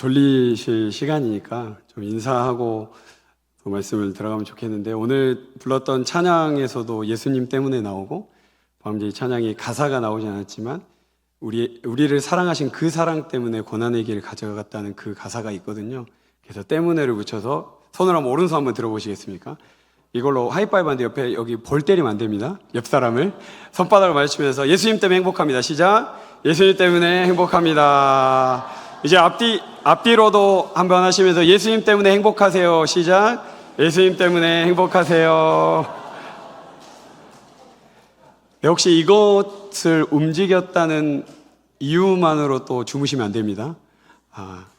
졸리실 시간이니까 좀 인사하고 또 말씀을 들어가면 좋겠는데, 오늘 불렀던 찬양에서도 예수님 때문에 나오고, 방금 이 찬양이 가사가 나오지 않았지만 우리를 사랑하신 그 사랑 때문에 고난의 길을 가져갔다는 그 가사가 있거든요. 그래서 때문에를 붙여서 손을 한번 오른손 한번 들어보시겠습니까? 이걸로 하이파이브 하는데 옆에 여기 볼 때리면 안 됩니다. 옆 사람을 손바닥을 마주치면서 예수님 때문에 행복합니다. 시작. 예수님 때문에 행복합니다. 이제 앞뒤로도 한번 하시면서 예수님 때문에 행복하세요. 시작. 예수님 때문에 행복하세요. 네, 혹시 이것을 움직였다는 이유만으로 또 주무시면 안 됩니다.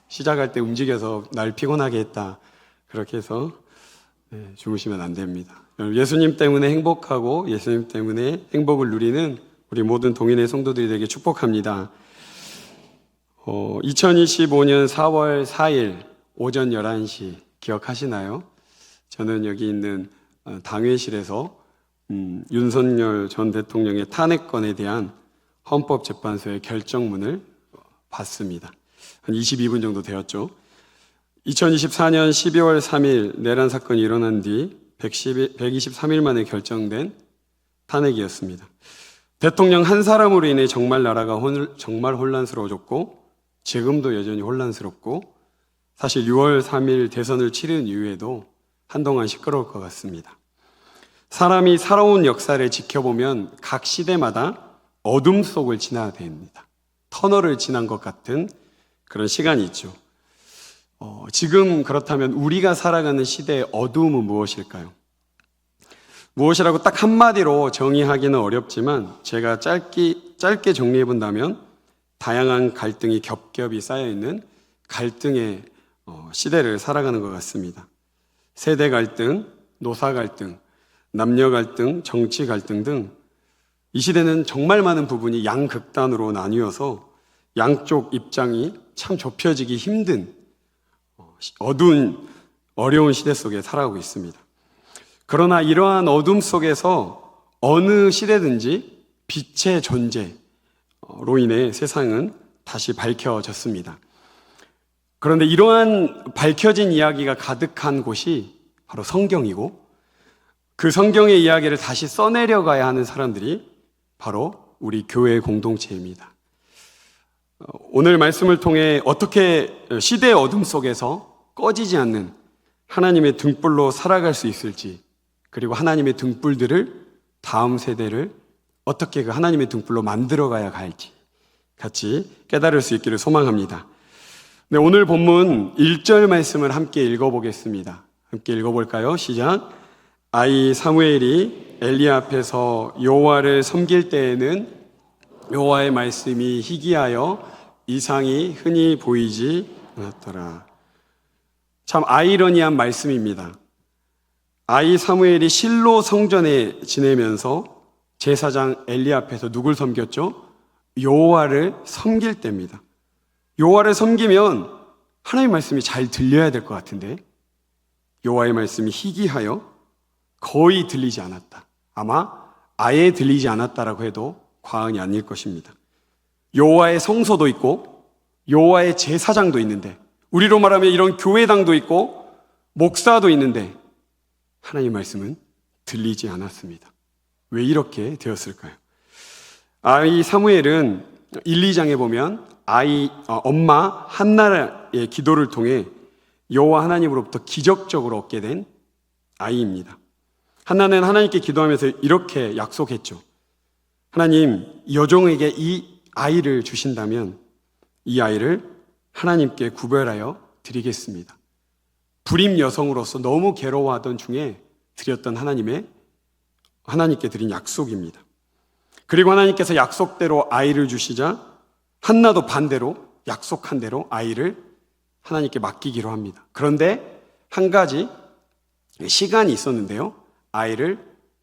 시작할 때 움직여서 날 피곤하게 했다, 그렇게 해서 주무시면 안 됩니다. 예수님 때문에 행복하고 예수님 때문에 행복을 누리는 우리 모든 동인의 성도들이 되게 축복합니다. 2025년 4월 4일 오전 11시 기억하시나요? 저는 여기 있는 당회실에서 윤석열 전 대통령의 탄핵건에 대한 헌법재판소의 결정문을 봤습니다. 한 22분 정도 되었죠. 2024년 12월 3일 내란 사건이 일어난 뒤 123일 만에 결정된 탄핵이었습니다. 대통령 한 사람으로 인해 정말 나라가 정말 혼란스러워졌고, 지금도 여전히 혼란스럽고, 사실 6월 3일 대선을 치른 이후에도 한동안 시끄러울 것 같습니다. 사람이 살아온 역사를 지켜보면 각 시대마다 어둠 속을 지나야 됩니다. 터널을 지난 것 같은 그런 시간이 있죠. 지금 그렇다면 우리가 살아가는 시대의 어두움은 무엇일까요? 무엇이라고 딱 한마디로 정의하기는 어렵지만, 제가 짧게 정리해 본다면 다양한 갈등이 겹겹이 쌓여있는 갈등의 시대를 살아가는 것 같습니다. 세대 갈등, 노사 갈등, 남녀 갈등, 정치 갈등 등 이 시대는 정말 많은 부분이 양극단으로 나뉘어서 양쪽 입장이 참 좁혀지기 힘든 어려운 시대 속에 살아가고 있습니다. 그러나 이러한 어둠 속에서 어느 시대든지 빛의 존재로 인해 세상은 다시 밝혀졌습니다. 그런데 이러한 밝혀진 이야기가 가득한 곳이 바로 성경이고, 그 성경의 이야기를 다시 써내려가야 하는 사람들이 바로 우리 교회 공동체입니다. 오늘 말씀을 통해 어떻게 시대의 어둠 속에서 꺼지지 않는 하나님의 등불로 살아갈 수 있을지, 그리고 하나님의 등불들을 다음 세대를 어떻게 그 하나님의 등불로 만들어가야 할지 같이 깨달을 수 있기를 소망합니다. 네, 오늘 본문 1절 말씀을 함께 읽어보겠습니다. 함께 읽어볼까요? 시작. 아이 사무엘이 엘리 앞에서 여호와를 섬길 때에는 여호와의 말씀이 희귀하여 이상이 흔히 보이지 않았더라. 참 아이러니한 말씀입니다. 아이 사무엘이 실로 성전에 지내면서 제사장 엘리 앞에서 누굴 섬겼죠? 여호와를 섬길 때입니다. 여호와를 섬기면 하나님의 말씀이 잘 들려야 될 것 같은데, 여호와의 말씀이 희귀하여 거의 들리지 않았다. 아마 아예 들리지 않았다라고 해도 과언이 아닐 것입니다. 여호와의 성소도 있고 여호와의 제사장도 있는데, 우리로 말하면 이런 교회당도 있고 목사도 있는데 하나님의 말씀은 들리지 않았습니다. 왜 이렇게 되었을까요? 아이 사무엘은 1, 2장에 보면 엄마 한나의 기도를 통해 여호와 하나님으로부터 기적적으로 얻게 된 아이입니다. 한나는 하나님께 기도하면서 이렇게 약속했죠. 하나님, 여종에게 이 아이를 주신다면 이 아이를 하나님께 구별하여 드리겠습니다. 불임 여성으로서 너무 괴로워하던 중에 드렸던 하나님께 드린 약속입니다. 그리고 하나님께서 약속대로 아이를 주시자 한나도 반대로 약속한 대로 아이를 하나님께 맡기기로 합니다. 그런데 한 가지 시간이 있었는데요. 아이를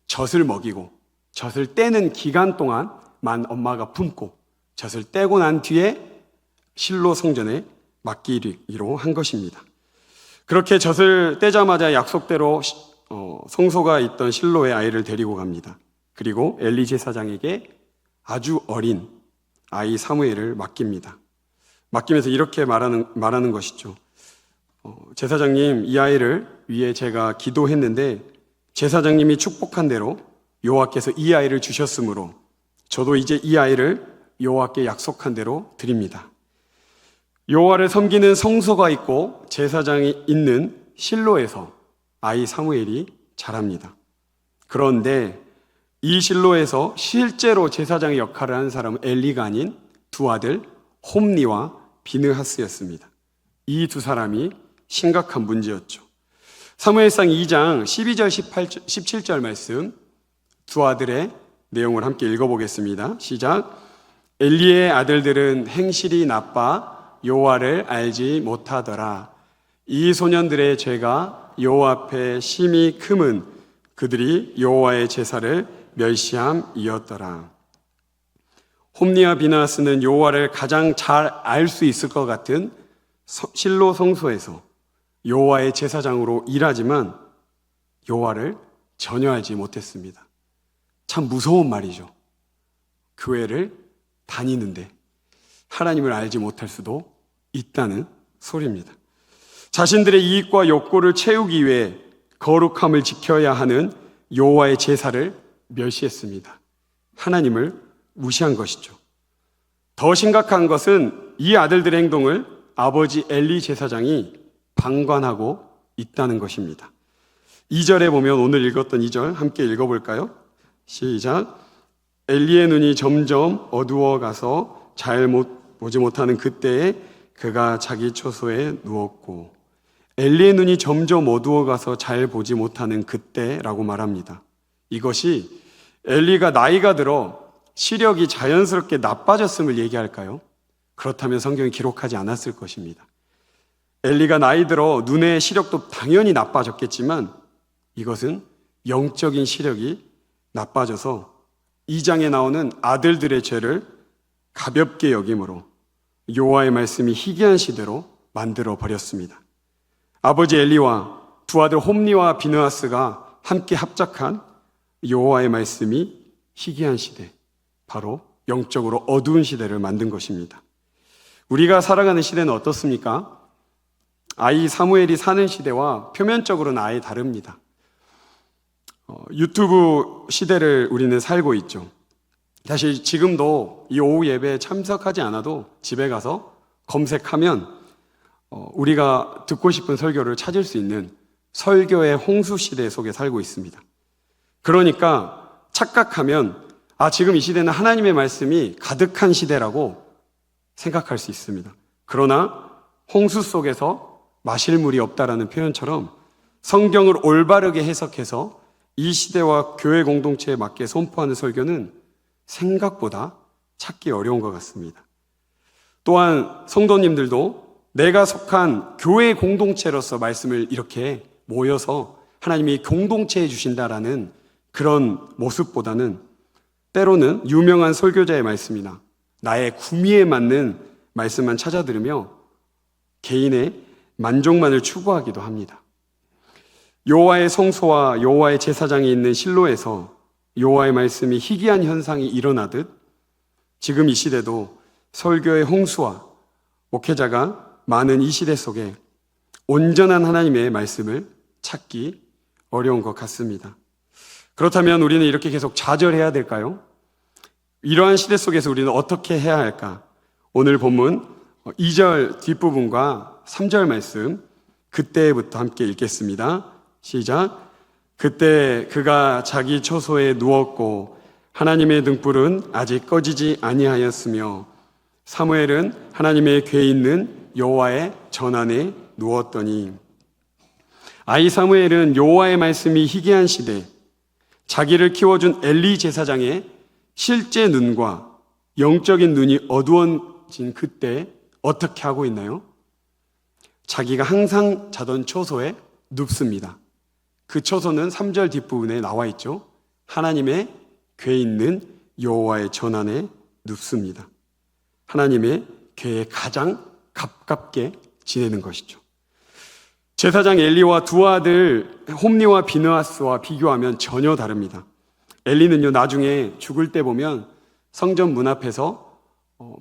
젖을 먹이고 젖을 떼는 기간 동안만 엄마가 품고 젖을 떼고 난 뒤에 실로 성전에 맡기기로 한 것입니다. 그렇게 젖을 떼자마자 약속대로 성소가 있던 실로에 아이를 데리고 갑니다. 그리고 엘리 제사장에게 아주 어린 아이 사무엘을 맡깁니다. 맡기면서 이렇게 말하는 것이죠. 제사장님, 이 아이를 위해 제가 기도했는데 제사장님이 축복한 대로 여호와께서 이 아이를 주셨으므로 저도 이제 이 아이를 여호와께 약속한 대로 드립니다. 여호와를 섬기는 성소가 있고 제사장이 있는 실로에서 아이 사무엘이 자랍니다. 그런데 이 실로에서 실제로 제사장의 역할을 하는 사람은 엘리가 아닌 두 아들 홈니와 비느하스였습니다. 이 두 사람이 심각한 문제였죠. 사무엘상 2장 12절 17절 말씀 두 아들의 내용을 함께 읽어보겠습니다. 시작. 엘리의 아들들은 행실이 나빠 여호와를 알지 못하더라. 이 소년들의 죄가 여호와 앞에 심히 크면 그들이 여호와의 제사를 멸시함이었더라. 홈니와 비느하스는 여호와를 가장 잘 알 수 있을 것 같은 실로 성소에서 여호와의 제사장으로 일하지만 여호와를 전혀 알지 못했습니다. 참 무서운 말이죠. 교회를 다니는데 하나님을 알지 못할 수도 있다는 소리입니다. 자신들의 이익과 욕구를 채우기 위해 거룩함을 지켜야 하는 여호와의 제사를 멸시했습니다. 하나님을 무시한 것이죠. 더 심각한 것은 이 아들들의 행동을 아버지 엘리 제사장이 방관하고 있다는 것입니다. 2절에 보면 오늘 읽었던 2절 함께 읽어볼까요? 시작. 엘리의 눈이 점점 어두워가서 잘 보지 못하는 그때에 그가 자기 처소에 누웠고, 엘리의 눈이 점점 어두워가서 잘 보지 못하는 그때라고 말합니다. 이것이 엘리가 나이가 들어 시력이 자연스럽게 나빠졌음을 얘기할까요? 그렇다면 성경이 기록하지 않았을 것입니다. 엘리가 나이 들어 눈의 시력도 당연히 나빠졌겠지만 이것은 영적인 시력이 나빠져서 2장에 나오는 아들들의 죄를 가볍게 여김으로 여호와의 말씀이 희귀한 시대로 만들어 버렸습니다. 아버지 엘리와 두 아들 홈니와 비느하스가 함께 합작한 여호와의 말씀이 희귀한 시대, 바로 영적으로 어두운 시대를 만든 것입니다. 우리가 살아가는 시대는 어떻습니까? 아이 사무엘이 사는 시대와 표면적으로는 아예 다릅니다. 유튜브 시대를 우리는 살고 있죠. 사실 지금도 이 오후 예배에 참석하지 않아도 집에 가서 검색하면 우리가 듣고 싶은 설교를 찾을 수 있는 설교의 홍수 시대 속에 살고 있습니다. 그러니까 착각하면 지금 이 시대는 하나님의 말씀이 가득한 시대라고 생각할 수 있습니다. 그러나 홍수 속에서 마실 물이 없다라는 표현처럼 성경을 올바르게 해석해서 이 시대와 교회 공동체에 맞게 선포하는 설교는 생각보다 찾기 어려운 것 같습니다. 또한 성도님들도 내가 속한 교회 공동체로서 말씀을 이렇게 모여서 하나님이 공동체해 주신다라는 그런 모습보다는 때로는 유명한 설교자의 말씀이나 나의 구미에 맞는 말씀만 찾아 들으며 개인의 만족만을 추구하기도 합니다. 여호와의 성소와 여호와의 제사장이 있는 실로에서 여호와의 말씀이 희귀한 현상이 일어나듯 지금 이 시대도 설교의 홍수와 목회자가 많은 이 시대 속에 온전한 하나님의 말씀을 찾기 어려운 것 같습니다. 그렇다면 우리는 이렇게 계속 좌절해야 될까요? 이러한 시대 속에서 우리는 어떻게 해야 할까? 오늘 본문 2절 뒷부분과 3절 말씀 그때부터 함께 읽겠습니다. 시작. 그때 그가 자기 처소에 누웠고 하나님의 등불은 아직 꺼지지 아니하였으며 사무엘은 하나님의 궤 있는 여호와의 전안에 누웠더니, 아이 사무엘은 여호와의 말씀이 희귀한 시대, 자기를 키워준 엘리 제사장의 실제 눈과 영적인 눈이 어두워진 그때 어떻게 하고 있나요? 자기가 항상 자던 처소에 눕습니다. 그 처소는 3절 뒷부분에 나와 있죠. 하나님의 궤 있는 여호와의 전안에 눕습니다. 하나님의 궤에 가장 가깝게 지내는 것이죠. 제사장 엘리와 두 아들 홈니와 비느하스와 비교하면 전혀 다릅니다. 엘리는요, 나중에 죽을 때 보면 성전 문 앞에서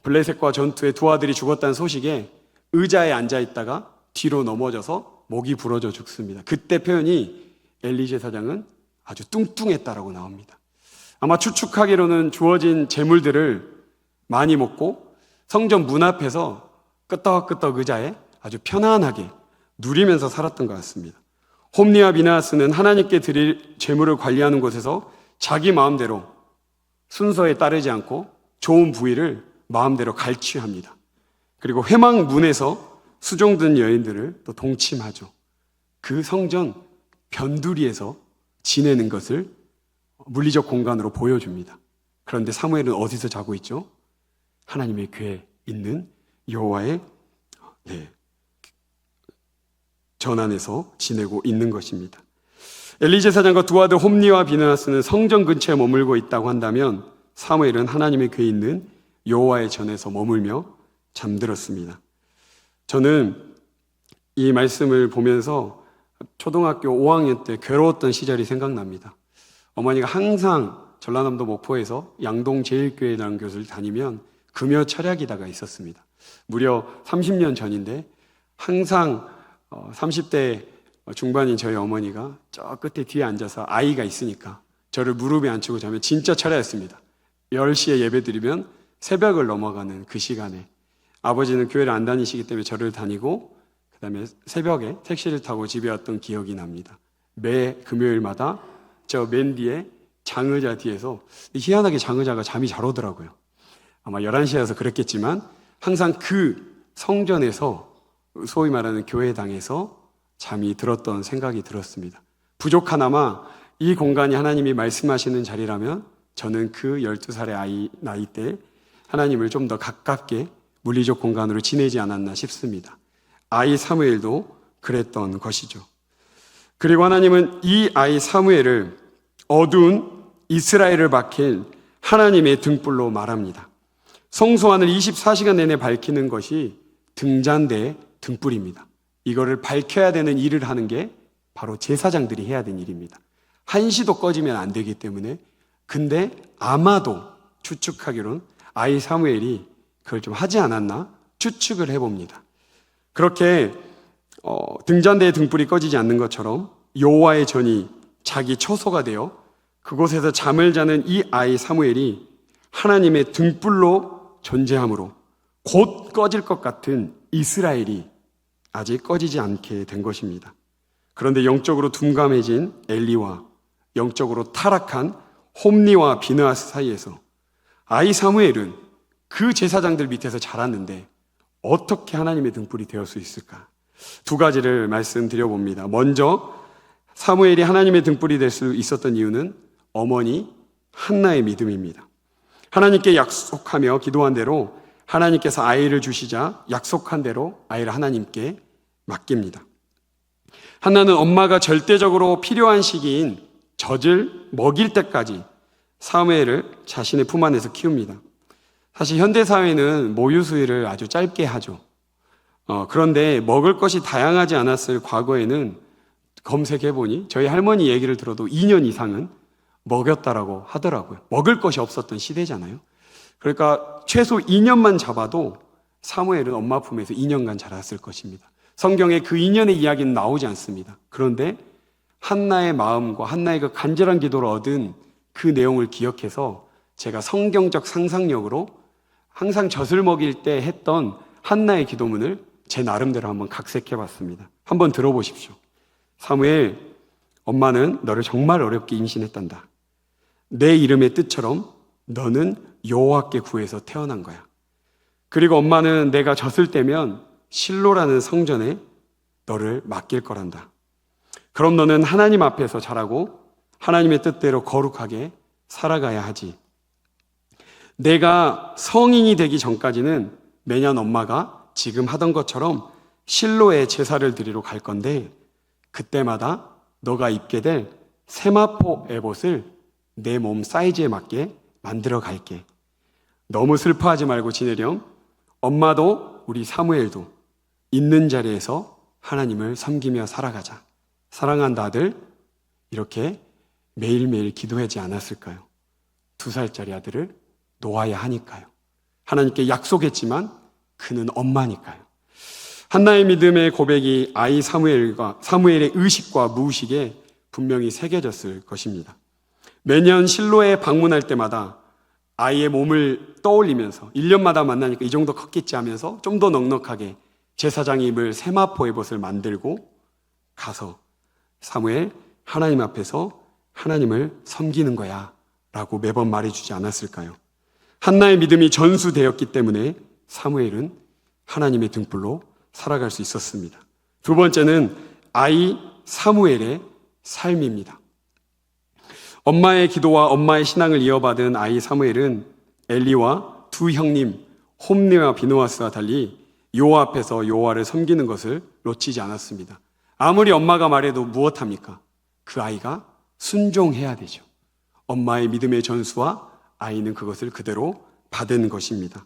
블레셋과 전투에 두 아들이 죽었다는 소식에 의자에 앉아 있다가 뒤로 넘어져서 목이 부러져 죽습니다. 그때 표현이 엘리 제사장은 아주 뚱뚱했다라고 나옵니다. 아마 추측하기로는 주어진 재물들을 많이 먹고 성전 문 앞에서 끄떡끄떡 의자에 아주 편안하게 누리면서 살았던 것 같습니다. 홈리와 비나하스는 하나님께 드릴 재물을 관리하는 곳에서 자기 마음대로 순서에 따르지 않고 좋은 부위를 마음대로 갈취합니다. 그리고 회막문에서 수종든 여인들을 또 동침하죠. 그 성전 변두리에서 지내는 것을 물리적 공간으로 보여줍니다. 그런데 사무엘은 어디서 자고 있죠? 하나님의 궤에 있는 여호와의 전안에서 지내고 있는 것입니다. 엘리 제사장과 두 아들 홈리와 비느하스는 성전 근처에 머물고 있다고 한다면 사무엘은 하나님의 궤에 있는 여호와의 전에서 머물며 잠들었습니다. 저는 이 말씀을 보면서 초등학교 5학년 때 괴로웠던 시절이 생각납니다. 어머니가 항상 전라남도 목포에서 양동제일교회라는 교회를 다니면 금요 철야기다가 있었습니다. 무려 30년 전인데 항상 30대 중반인 저희 어머니가 저 끝에 뒤에 앉아서 아이가 있으니까 저를 무릎에 앉히고 자면 진짜 철야였습니다. 10시에 예배 드리면 새벽을 넘어가는 그 시간에 아버지는 교회를 안 다니시기 때문에 저를 다니고 그 다음에 새벽에 택시를 타고 집에 왔던 기억이 납니다. 매 금요일마다 저 맨 뒤에 장의자 뒤에서 희한하게 장의자가 잠이 잘 오더라고요. 아마 11시여서 그랬겠지만 항상 그 성전에서 소위 말하는 교회당에서 잠이 들었던 생각이 들었습니다. 부족하나마 이 공간이 하나님이 말씀하시는 자리라면 저는 그 12살의 나이 때 하나님을 좀 더 가깝게 물리적 공간으로 지내지 않았나 싶습니다. 아이 사무엘도 그랬던 것이죠. 그리고 하나님은 이 아이 사무엘을 어두운 이스라엘을 밝힌 하나님의 등불로 말합니다. 성소안을 24시간 내내 밝히는 것이 등잔대의 등불입니다. 이거를 밝혀야 되는 일을 하는 게 바로 제사장들이 해야 되는 일입니다. 한시도 꺼지면 안 되기 때문에 근데 아마도 추측하기로는 아이 사무엘이 그걸 좀 하지 않았나 추측을 해봅니다. 그렇게 등잔대의 등불이 꺼지지 않는 것처럼 여호와의 전이 자기 처소가 되어 그곳에서 잠을 자는 이 아이 사무엘이 하나님의 등불로 존재하므로 곧 꺼질 것 같은 이스라엘이 아직 꺼지지 않게 된 것입니다. 그런데 영적으로 둔감해진 엘리와 영적으로 타락한 홈리와 비느하스 사이에서 아이 사무엘은 그 제사장들 밑에서 자랐는데 어떻게 하나님의 등불이 되어 수 있을까? 두 가지를 말씀드려봅니다. 먼저 사무엘이 하나님의 등불이 될 수 있었던 이유는 어머니 한나의 믿음입니다. 하나님께 약속하며 기도한 대로 하나님께서 아이를 주시자 약속한 대로 아이를 하나님께 맡깁니다. 한나는 엄마가 절대적으로 필요한 시기인 젖을 먹일 때까지 사무엘을 자신의 품 안에서 키웁니다. 사실 현대사회는 모유 수유를 아주 짧게 하죠. 그런데 먹을 것이 다양하지 않았을 과거에는 검색해보니 저희 할머니 얘기를 들어도 2년 이상은 먹였다라고 하더라고요. 먹을 것이 없었던 시대잖아요. 그러니까 최소 2년만 잡아도 사무엘은 엄마 품에서 2년간 자랐을 것입니다. 성경에 그 2년의 이야기는 나오지 않습니다. 그런데 한나의 마음과 한나의 그 간절한 기도를 얻은 그 내용을 기억해서 제가 성경적 상상력으로 항상 젖을 먹일 때 했던 한나의 기도문을 제 나름대로 한번 각색해 봤습니다. 한번 들어보십시오. 사무엘, 엄마는 너를 정말 어렵게 임신했단다. 내 이름의 뜻처럼 너는 여호와께 구해서 태어난 거야. 그리고 엄마는 내가 젖을 때면 실로라는 성전에 너를 맡길 거란다. 그럼 너는 하나님 앞에서 자라고 하나님의 뜻대로 거룩하게 살아가야 하지. 내가 성인이 되기 전까지는 매년 엄마가 지금 하던 것처럼 실로에 제사를 드리러 갈 건데 그때마다 너가 입게 될 세마포 에봇을 내 몸 사이즈에 맞게 만들어 갈게. 너무 슬퍼하지 말고 지내렴. 엄마도 우리 사무엘도 있는 자리에서 하나님을 섬기며 살아가자. 사랑한다 아들. 이렇게 매일매일 기도하지 않았을까요? 2살짜리 아들을 놓아야 하니까요. 하나님께 약속했지만 그는 엄마니까요. 한나의 믿음의 고백이 아이 사무엘의 의식과 무의식에 분명히 새겨졌을 것입니다. 매년 실로에 방문할 때마다 아이의 몸을 떠올리면서 1년마다 만나니까 이 정도 컸겠지 하면서 좀 더 넉넉하게 제사장이 입을 세마포 에봇을 만들고 가서 사무엘, 하나님 앞에서 하나님을 섬기는 거야 라고 매번 말해주지 않았을까요? 한나의 믿음이 전수되었기 때문에 사무엘은 하나님의 등불로 살아갈 수 있었습니다. 두 번째는 아이 사무엘의 삶입니다. 엄마의 기도와 엄마의 신앙을 이어받은 아이 사무엘은 엘리와 두 형님 홈리와 비느하스와 달리 여호와 앞에서 여호와를 섬기는 것을 놓치지 않았습니다. 아무리 엄마가 말해도 무엇합니까? 그 아이가 순종해야 되죠. 엄마의 믿음의 전수와 아이는 그것을 그대로 받은 것입니다.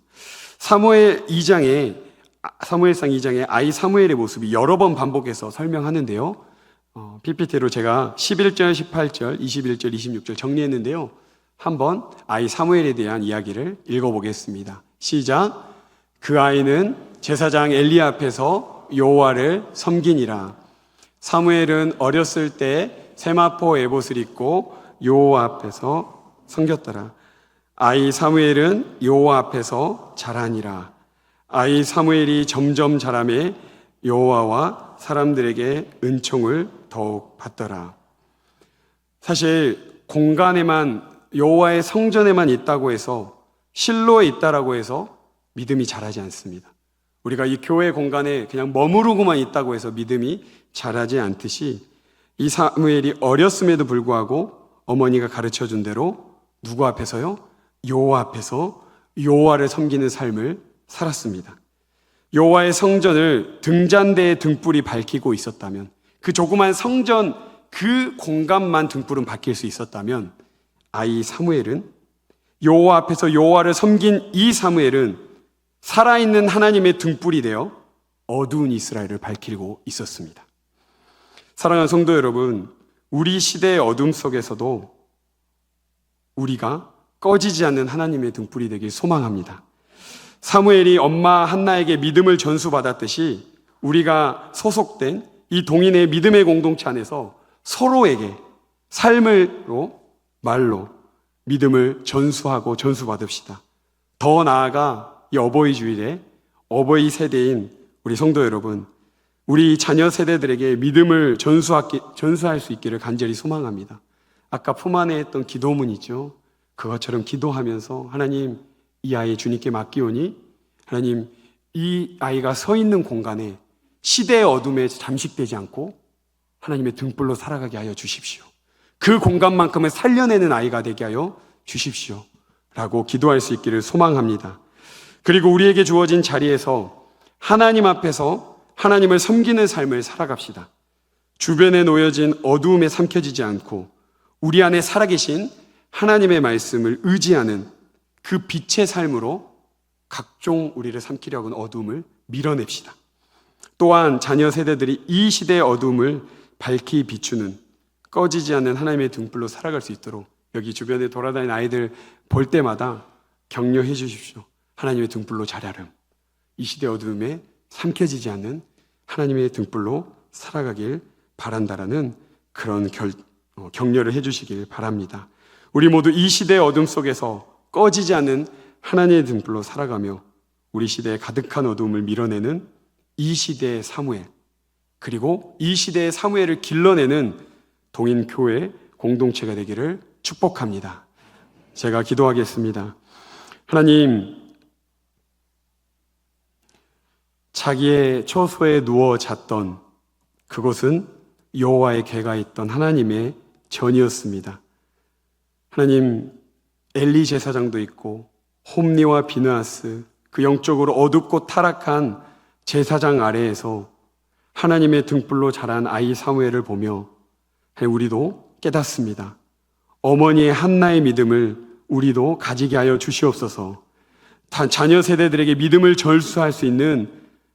사무엘상 2장에 아이 사무엘의 모습이 여러 번 반복해서 설명하는데요. PPT로 제가 11절, 18절, 21절, 26절 정리했는데요. 한번 아이 사무엘에 대한 이야기를 읽어보겠습니다. 시작. 그 아이는 제사장 엘리 앞에서 여호와를 섬기니라. 사무엘은 어렸을 때 세마포 에봇을 입고 여호와 앞에서 섬겼더라. 아이 사무엘은 여호와 앞에서 자라니라. 아이 사무엘이 점점 자라매 여호와와 사람들에게 은총을 더욱 받더라. 사실 공간에만 여호와의 성전에만 있다고 해서 실로에 있다라고 해서 믿음이 자라지 않습니다. 우리가 이 교회 공간에 그냥 머무르고만 있다고 해서 믿음이 자라지 않듯이 이 사무엘이 어렸음에도 불구하고 어머니가 가르쳐준 대로 누구 앞에서요? 여호와 앞에서 여호와를 섬기는 삶을 살았습니다. 여호와의 성전을 등잔대의 등불이 밝히고 있었다면, 그 조그만 성전 그 공간만 등불은 밝힐 수 있었다면, 아이 사무엘은 여호와 앞에서 여호와를 섬긴 이 사무엘은 살아있는 하나님의 등불이 되어 어두운 이스라엘을 밝히고 있었습니다. 사랑하는 성도 여러분, 우리 시대의 어둠 속에서도 우리가 꺼지지 않는 하나님의 등불이 되길 소망합니다. 사무엘이 엄마 한나에게 믿음을 전수받았듯이 우리가 소속된 이 동인의 믿음의 공동체 안에서 서로에게 삶으로 말로 믿음을 전수하고 전수받읍시다. 더 나아가 이 어버이 주일에 어버이 세대인 우리 성도 여러분, 우리 자녀 세대들에게 믿음을 전수할 수 있기를 간절히 소망합니다. 아까 품 안에 했던 기도문이죠. 그것처럼 기도하면서 하나님, 이 아이 주님께 맡기오니 하나님, 이 아이가 서 있는 공간에 시대의 어둠에 잠식되지 않고 하나님의 등불로 살아가게 하여 주십시오. 그 공간만큼을 살려내는 아이가 되게 하여 주십시오 라고 기도할 수 있기를 소망합니다. 그리고 우리에게 주어진 자리에서 하나님 앞에서 하나님을 섬기는 삶을 살아갑시다. 주변에 놓여진 어두움에 삼켜지지 않고 우리 안에 살아계신 하나님의 말씀을 의지하는 그 빛의 삶으로 각종 우리를 삼키려고 하는 어두움을 밀어냅시다. 또한 자녀 세대들이 이 시대의 어두움을 밝히 비추는 꺼지지 않는 하나님의 등불로 살아갈 수 있도록 여기 주변에 돌아다니는 아이들 볼 때마다 격려해 주십시오. 하나님의 등불로 자라름. 이 시대의 어두움에 삼켜지지 않는 하나님의 등불로 살아가길 바란다라는 그런 격려를 해 주시길 바랍니다. 우리 모두 이 시대의 어둠 속에서 꺼지지 않는 하나님의 등불로 살아가며 우리 시대의 가득한 어두움을 밀어내는 이 시대의 사무엘, 그리고 이 시대의 사무엘을 길러내는 동인교회 공동체가 되기를 축복합니다. 제가 기도하겠습니다. 하나님, 자기의 처소에 누워 잤던 그곳은 여호와의 궤가 있던 하나님의 전이었습니다. 하나님, 엘리 제사장도 있고 홈리와 비느하스, 그 영적으로 어둡고 타락한 제사장 아래에서 하나님의 등불로 자란 아이 사무엘을 보며 우리도 깨닫습니다. 어머니의 한나의 믿음을 우리도 가지게 하여 주시옵소서. 자녀 세대들에게 믿음을 전수할 수 있는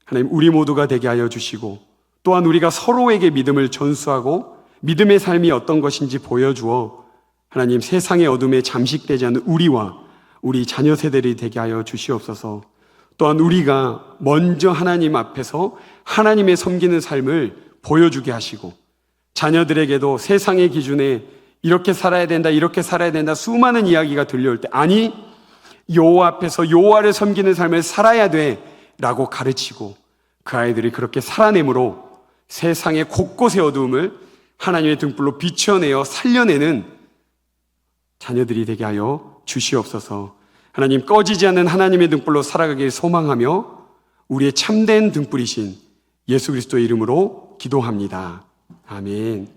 하나님, 우리 모두가 되게 하여 주시고, 또한 우리가 서로에게 믿음을 전수하고 믿음의 삶이 어떤 것인지 보여주어 하나님, 세상의 어둠에 잠식되지 않는 우리와 우리 자녀 세대들이 되게 하여 주시옵소서. 또한 우리가 먼저 하나님 앞에서 하나님의 섬기는 삶을 보여주게 하시고, 자녀들에게도 세상의 기준에 이렇게 살아야 된다, 이렇게 살아야 된다 수많은 이야기가 들려올 때, 아니 여호와 앞에서 여호와를 섬기는 삶을 살아야 돼 라고 가르치고, 그 아이들이 그렇게 살아내므로 세상의 곳곳의 어두움을 하나님의 등불로 비춰내어 살려내는 자녀들이 되게 하여 주시옵소서. 하나님, 꺼지지 않는 하나님의 등불로 살아가길 소망하며 우리의 참된 등불이신 예수 그리스도의 이름으로 기도합니다. 아멘.